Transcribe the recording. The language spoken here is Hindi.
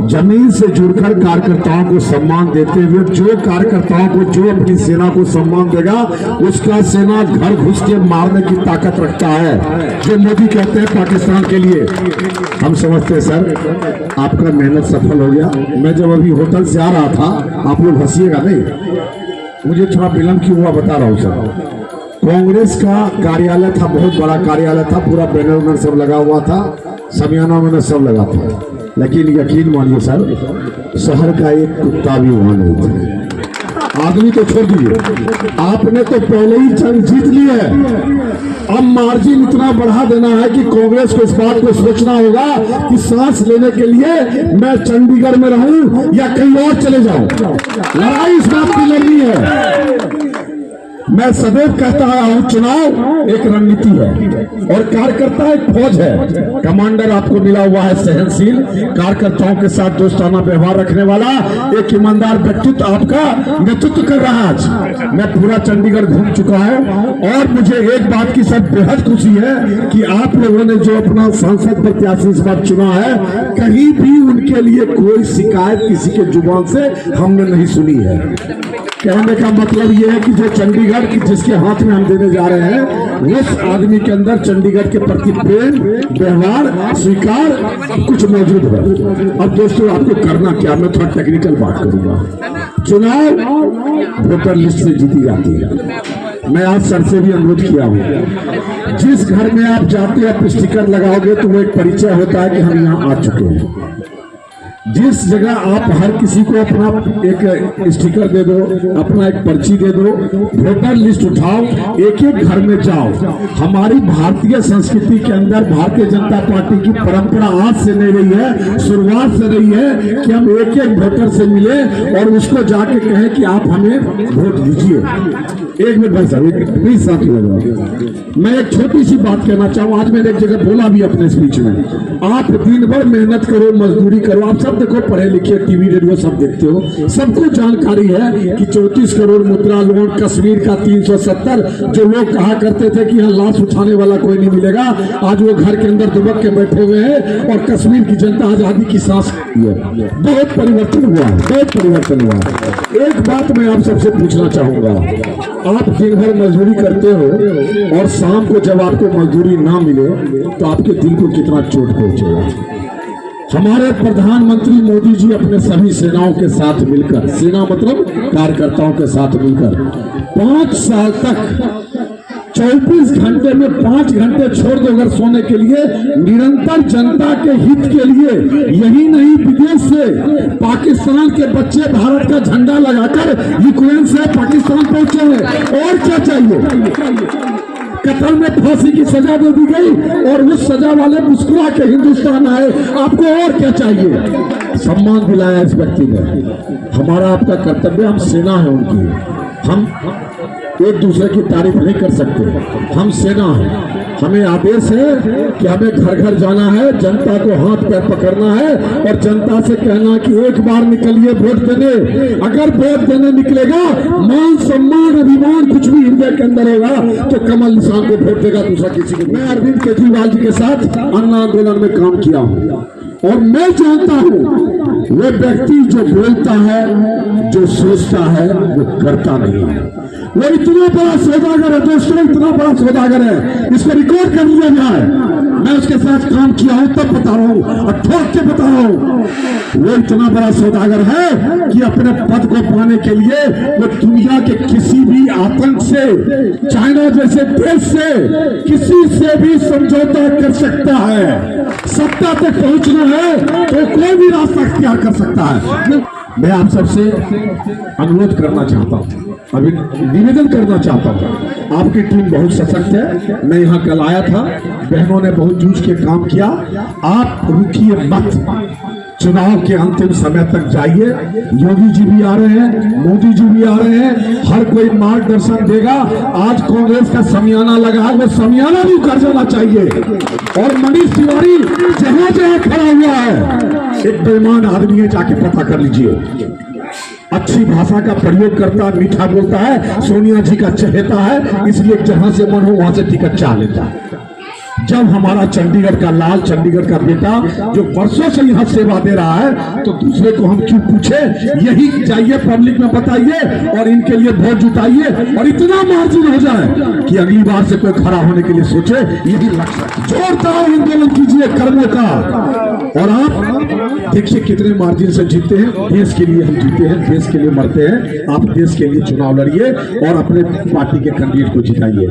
जमीन से जुड़कर कार्यकर्ताओं को सम्मान देते हुए, जो कार्यकर्ताओं को, जो अपनी सेना को सम्मान देगा उसका सेना घर घुस के मारने की ताकत रखता है, जो मोदी कहते हैं पाकिस्तान के लिए। हम समझते हैं सर आपका मेहनत सफल हो गया। मैं जब अभी होटल से आ रहा था, आप लोग हंसिएगा नहीं, मुझे थोड़ा विलंब क्यों हुआ बता रहा हूँ सर। कांग्रेस का कार्यालय था, बहुत बड़ा कार्यालय था, पूरा बैनर वैनर सब लगा हुआ था, समियाना में सब लगा था, लेकिन यकीन मानिए सर शहर का एक कुत्ता भी वहां नहीं था। आदमी तो छोड़ दीजिए, आपने तो पहले ही जंग जीत ली है। अब मार्जिन इतना बढ़ा देना है कि कांग्रेस को इस बात को सोचना होगा कि सांस लेने के लिए मैं चंडीगढ़ में रहूं या कहीं और चले जाऊं। लड़ाई इस बात की लड़नी है। मैं सदैव कहता आया हूं, चुनाव एक रणनीति है और कार्यकर्ता एक फौज है। कमांडर आपको मिला हुआ है सहनशील, कार्यकर्ताओं के साथ दोस्ताना व्यवहार रखने वाला, एक ईमानदार व्यक्तित्व आपका नेतृत्व कर रहा है। आज मैं पूरा चंडीगढ़ घूम चुका है और मुझे एक बात की सब बेहद खुशी है कि आप लोगों ने जो अपना सांसद प्रत्याशी इस बार चुना है, कहीं भी उनके लिए कोई शिकायत किसी के जुबान से हमने नहीं सुनी है। कहने का मतलब यह है कि जो चंडीगढ़ की जिसके हाथ में हम देने जा रहे हैं, उस आदमी के अंदर चंडीगढ़ के प्रति प्रेम, व्यवहार, स्वीकार कुछ मौजूद है। अब दोस्तों आपको करना क्या, मैं थोड़ा टेक्निकल बात करूंगा। चुनाव वोटर लिस्ट से जीती जाती है। मैं आज सर से भी अनुरोध किया हूं, जिस घर में आप जाते हैं आप स्टिकर लगाओगे तो वो एक परिचय होता है कि हम यहाँ आ चुके हैं। जिस जगह आप हर किसी को अपना एक स्टिकर दे दो, अपना एक पर्ची दे दो, वोटर लिस्ट उठाओ, एक एक घर में जाओ। हमारी भारतीय संस्कृति के अंदर भारतीय जनता पार्टी की परंपरा आज से नहीं रही है, शुरुआत से रही है कि हम एक एक वोटर से मिले और उसको जाके कहें कि आप हमें वोट दीजिए। एक मिनट भाई साहब, प्लीज साथ लगा। मैं एक छोटी सी बात कहना चाहूँ, आज मैंने एक जगह बोला भी अपने स्पीच में, आप दिन भर मेहनत करो, मजदूरी करो, आप सब देखो, पढ़े लिखे, टीवी रेडियो सब देखते हो, सबको जानकारी है कि 34 करोड़ मुद्रा लोन, कश्मीर का 370, जो लोग कहा करते थे कि यहाँ लाश उठाने वाला कोई नहीं मिलेगा, आज वो घर के अंदर दुबक के बैठे हुए हैं और कश्मीर की जनता आजादी की सांस है। बहुत परिवर्तन हुआ है, बहुत परिवर्तन हुआ है। एक बात मैं आप सबसे पूछना चाहूंगा, आप दिन भर मजदूरी करते हो और शाम को जब आपको मजदूरी ना मिले तो आपके दिल को कितना चोट पहुंचेगा। हमारे प्रधानमंत्री मोदी जी अपने सभी सेनाओं के साथ मिलकर, सेना मतलब कार्यकर्ताओं के साथ मिलकर 5 साल तक 24 घंटे में 5 घंटे छोड़ दो अगर सोने के लिए, निरंतर जनता के हित के लिए, यही नहीं विदेश से पाकिस्तान के बच्चे भारत का झंडा लगाकर यूक्रेन से पाकिस्तान पहुंचे हैं। और क्या चाहिए? कत्ल में फांसी की सजा दे दी गई और उस सजा वाले मुस्कुरा के हिंदुस्तान आए। आपको और क्या चाहिए? सम्मान दिलाया इस व्यक्ति ने। हमारा आपका कर्तव्य, हम सेना है उनकी, हम एक दूसरे की तारीफ नहीं कर सकते, हम सेना हैं। हमें आदेश है कि हमें घर घर जाना है, जनता को हाथ पैर पकड़ना है और जनता से कहना कि एक बार निकलिए वोट देने। अगर वोट देने निकलेगा, मान सम्मान अभिमान कुछ भी हृदय के अंदर होगा तो कमल निशान को वोट देगा, दूसरा किसी को। मैं अरविंद केजरीवाल जी के साथ अन्ना आंदोलन में काम किया हूँ और मैं जानता हूँ वो व्यक्ति जो बोलता है, जो सोचता है, वो करता नहीं है। वो इतना बड़ा सौदागर है दोस्तों, इतना बड़ा सौदागर है, इसको रिकॉर्ड कर लिया जाए। मैं उसके साथ काम किया हूं तब बता रहा हूं और ठोक के बता रहा हूं। वो इतना बड़ा सौदागर है कि अपने पद को पाने के लिए वो दुनिया के किसी भी आतंक से, चाइना जैसे देश से, किसी से भी समझौता कर सकता है। सत्ता तक पहुंचना है तो कोई भी रास्ता अख्तियार कर सकता है। मैं आप सबसे अनुरोध करना चाहता हूँ, अभी निवेदन करना चाहता हूँ। आपकी टीम बहुत सशक्त है, मैं यहाँ कल आया था, बहनों ने बहुत जूझ के काम किया। आप रुकिए मत, चुनाव के अंतिम समय तक जाइए। योगी जी भी आ रहे हैं, मोदी जी भी आ रहे हैं, हर कोई मार्गदर्शन देगा। आज कांग्रेस का समियाना लगा है, वो समियाना भी कर जाना चाहिए। और मनीष तिवारी जहां जहां खड़ा हुआ है, एक बेईमान आदमी है, जाके पता कर लीजिए। अच्छी भाषा का प्रयोग करता है, मीठा बोलता है, सोनिया जी का चहेता है, इसलिए जहां से मन हो वहां से टिकट चाह लेता है। जब हमारा चंडीगढ़ का लाल, चंडीगढ़ का बेटा जो वर्षों से यहाँ सेवा दे रहा है, तो दूसरे को हम क्यों पूछे? यही जाइए पब्लिक में बताइए और इनके लिए वोट जुटाइए और इतना मार्जिन हो जाए कि अगली बार से कोई खड़ा होने के लिए सोचे। यही लक्ष्य, जोरदार आंदोलन कीजिए करने का। और आप देखिए कितने मार्जिन से जीतते हैं। देश के लिए हम जीते हैं, देश के लिए मरते हैं। आप देश के लिए चुनाव लड़िए और अपने पार्टी के कैंडिडेट को जिताइए।